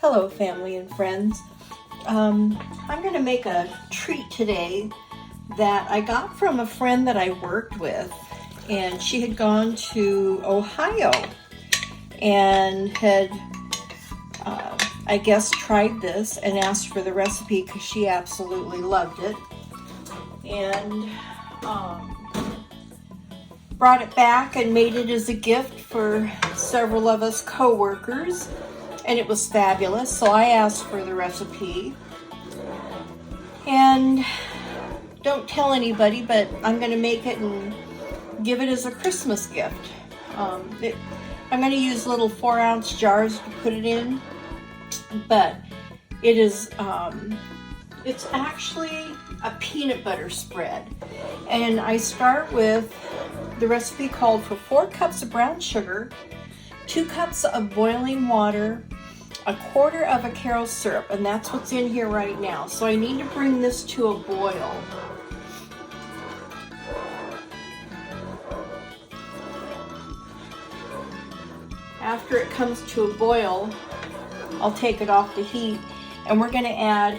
Hello, family and friends. I'm going to make a treat today that I got from a friend that I worked with, and she had gone to Ohio and had, I guess, tried this and asked for the recipe because she absolutely loved it, and brought it back and made it as a gift for several of us co-workers. And it was fabulous, so I asked for the recipe. And don't tell anybody, but I'm going to make it and give it as a Christmas gift. I'm going to use little 4-ounce jars to put it in, but it is, it's actually a peanut butter spread. And I start with, the recipe called for 4 cups of brown sugar, 2 cups of boiling water, 1/4 of a Karo syrup, and that's what's in here right now. So I need to bring this to a boil. After it comes to a boil, I'll take it off the heat, and we're going to add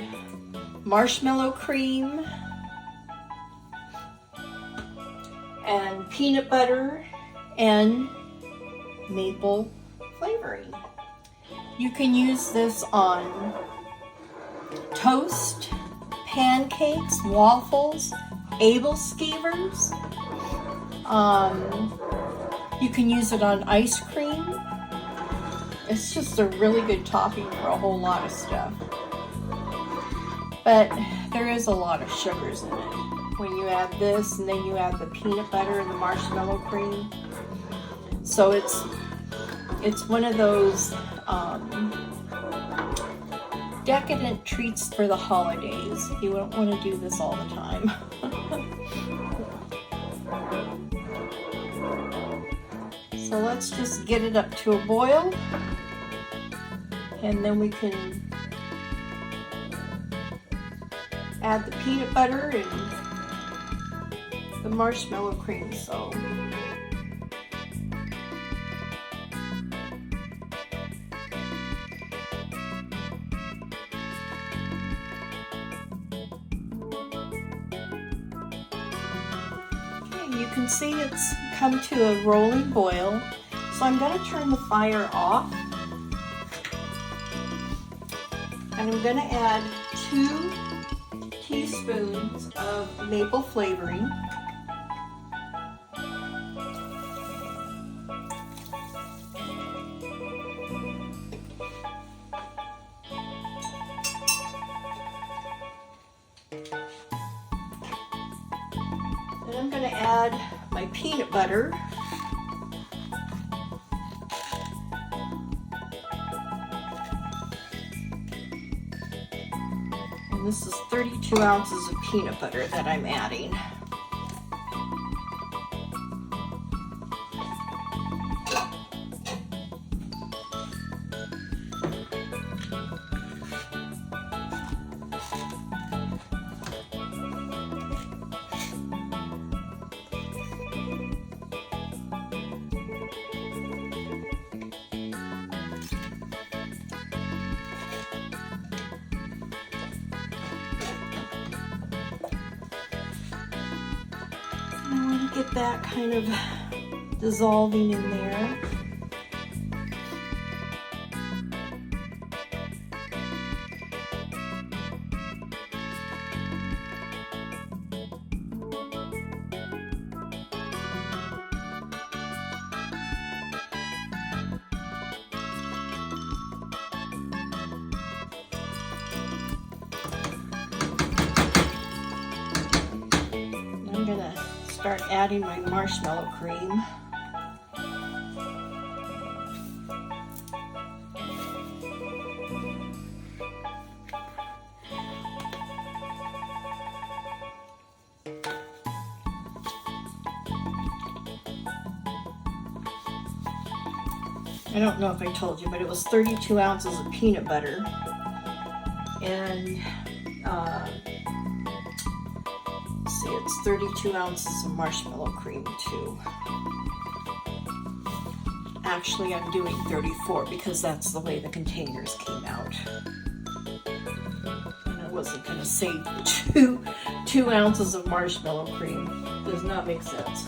marshmallow cream and peanut butter and maple flavoring. You can use this on toast, pancakes, waffles, ableskevers. You can use it on ice cream. It's just a really good topping for a whole lot of stuff. But there is a lot of sugars in it when you add this, and then you add the peanut butter and the marshmallow cream. So it's one of those decadent treats for the holidays. You don't want to do this all the time. So let's just get it up to a boil, and then we can add the peanut butter and the marshmallow cream. So you can see it's come to a rolling boil, so I'm going to turn the fire off, and I'm going to add 2 teaspoons of maple flavoring, and I'm going to add my peanut butter, and this is 32 ounces of peanut butter that I'm adding. I want to get that kind of dissolving in there. I'm going to start adding my marshmallow cream. I don't know if I told you, but it was 32 ounces of peanut butter, and see, it's 32 ounces of marshmallow cream too. Actually, I'm doing 34 because that's the way the containers came out. wasn't going to save two ounces of marshmallow cream. Does not make sense.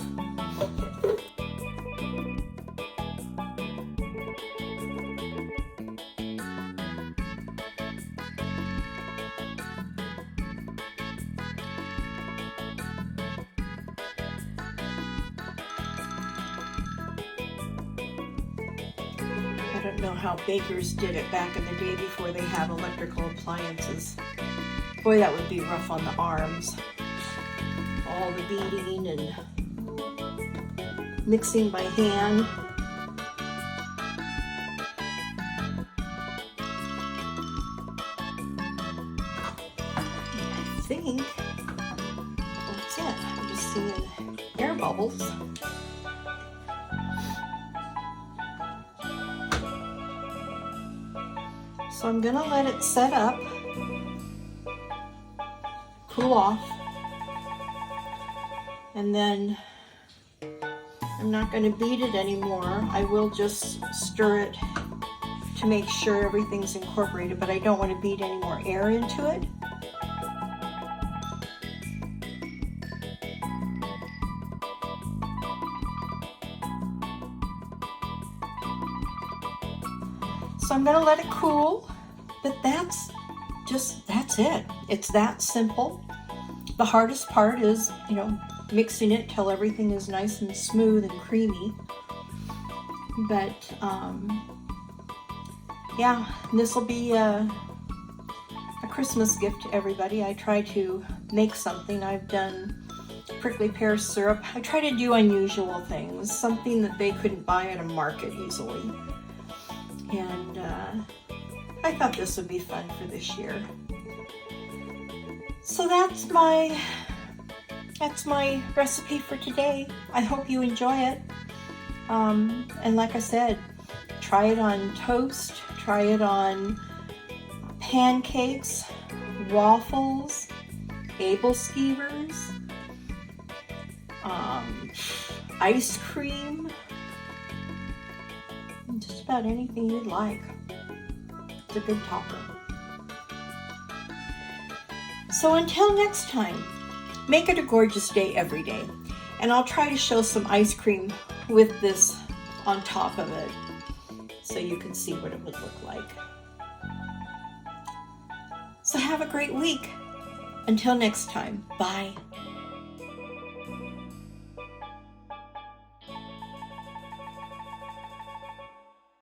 I don't know how bakers did it back in the day before they had electrical appliances. Boy, that would be rough on the arms. All the beating and mixing by hand. I think that's it. I'm just seeing air bubbles. So I'm gonna let it set up, cool off, and then I'm not gonna beat it anymore. I will just stir it to make sure everything's incorporated, but I don't want to beat any more air into it. So I'm gonna let it cool, but that's it. It's that simple. The hardest part is, mixing it till everything is nice and smooth and creamy. But yeah, this will be a Christmas gift to everybody. I try to make something. I've done prickly pear syrup. I try to do unusual things, something that they couldn't buy at a market easily. And I thought this would be fun for this year. So that's my recipe for today. I hope you enjoy it. And like I said, try it on toast, try it on pancakes, waffles, ableskevers, ice cream, just about anything you'd like. It's a good topper. So until next time, make it a gorgeous day every day. And I'll try to show some ice cream with this on top of it so you can see what it would look like. So have a great week. Until next time, bye.